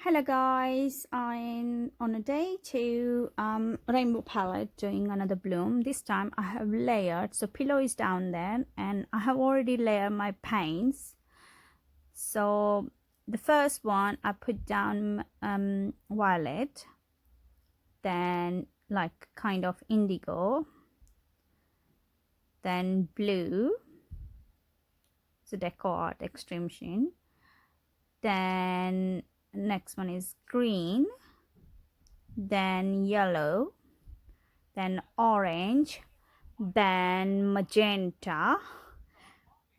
Hello guys, I'm on a day two rainbow palette doing another bloom. This time I have layered, so pillow is down there and I have already layered my paints. So the first one I put down violet, then like kind of indigo, then blue, so DecoArt Extreme Sheen, then next one is green, then yellow, then orange, then magenta,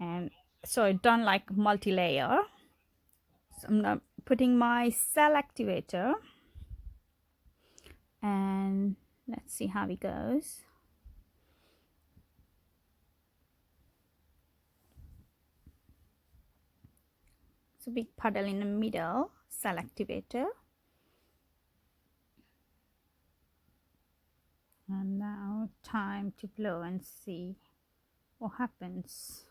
and so I've done like multi-layer. So I'm now putting my cell activator and let's see how it goes. So big puddle in the middle, cell activator. And now time to blow and see what happens.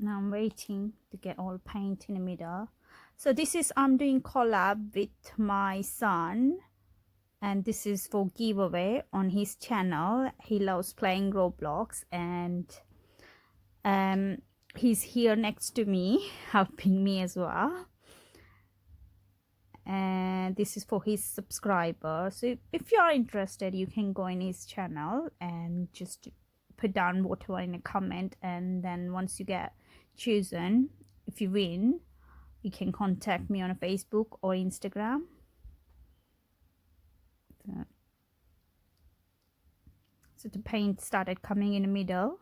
Now I'm waiting to get all paint in the middle. So this is, I'm doing collab with my son, and this is for giveaway on his channel. He loves playing Roblox, and he's here next to me helping me as well, and this is for his subscribers. So if you are interested, you can go in his channel and just put down whatever in a comment, and then once you get chosen, if you win, you can contact me on a Facebook or Instagram. So the paint started coming in the middle.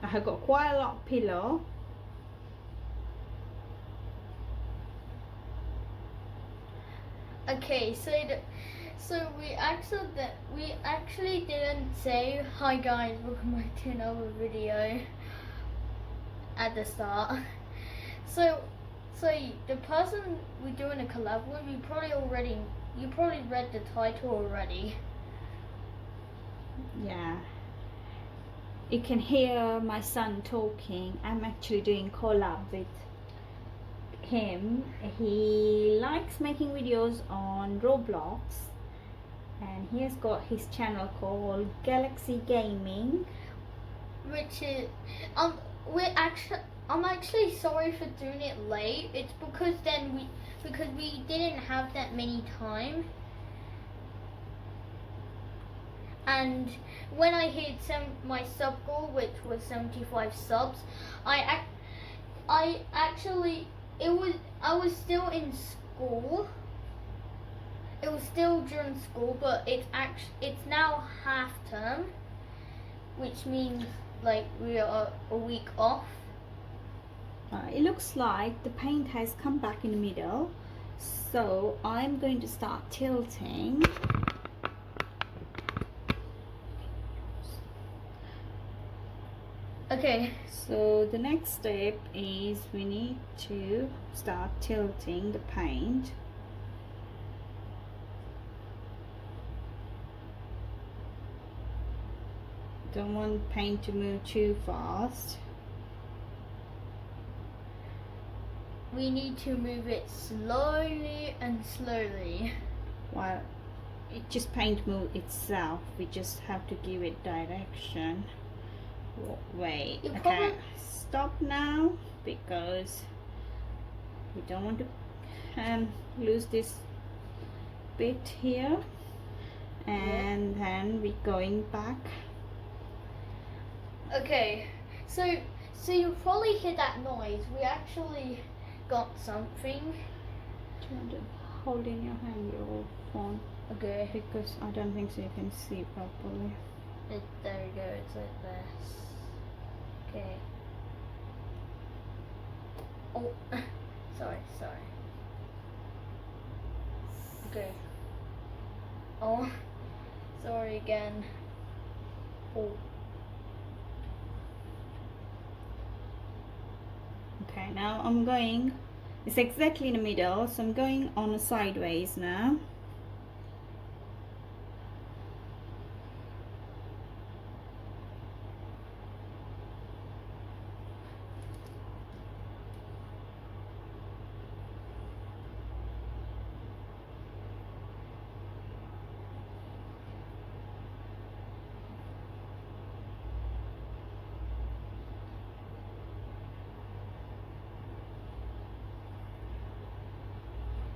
I have got quite a lot of pillow. Okay, so we actually didn't say hi guys, welcome back to another video at the start. So the person we're doing a collab with, you probably read the title already. Yeah, you can hear my son talking. I'm actually doing collab with him. He likes making videos on Roblox, and he has got his channel called Galaxy Gaming, Which is I'm actually sorry for doing it late. It's because we didn't have that many time. And when I hit my sub goal, which was 75 subs, I was still in school. It was still during school, but it's now half term, which means like we are a week off. It looks like the paint has come back in the middle, so I'm going to start tilting. Okay. So the next step is we need to start tilting the paint. Don't want paint to move too fast. We need to move it slowly and slowly. Well, it just paint move itself. We just have to give it direction. Wait, okay, stop now, because we don't want to lose this bit here, and then we're going back. Okay, so you probably hear that noise. We actually got something. Do you want to hold in your hand your phone? Okay. Because I don't think so you can see properly. There we go, it's like this. Okay. Oh, sorry. Okay. Oh, sorry again. Oh. Okay, now I'm going, it's exactly in the middle, so I'm going on a sideways now.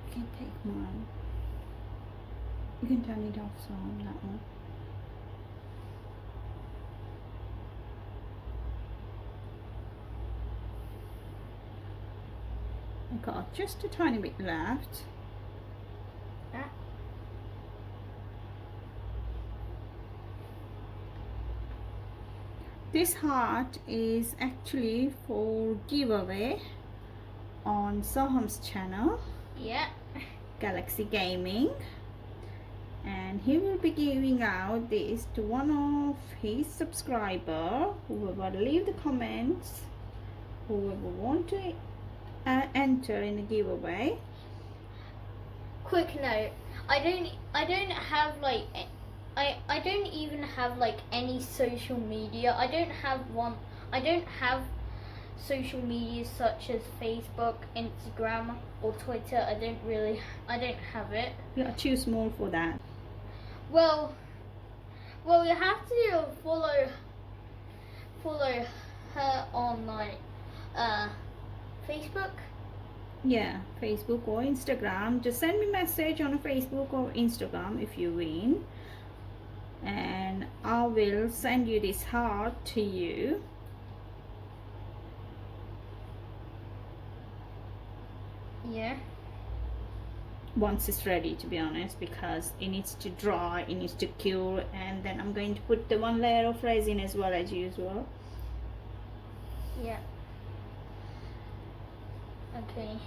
You can take mine. You can turn it off, so on that one. I got just a tiny bit left. Ah. This heart is actually for giveaway on Soham's channel, Yeah. Galaxy Gaming, and he will be giving out this to one of his subscriber, whoever leave the comments, whoever want to enter in the giveaway. Quick note. I don't have like I don't even have like any social media. I don't have social media such as Facebook, Instagram or Twitter. I don't have it. You are too small for that. Well, you have to follow her on like Facebook. Yeah, Facebook or Instagram. Just send me a message on Facebook or Instagram if you win, and I will send you this heart to you. Yeah. Once it's ready, to be honest, because it needs to dry, it needs to cure, and then I'm going to put the one layer of resin as well as usual. Yeah. Okay.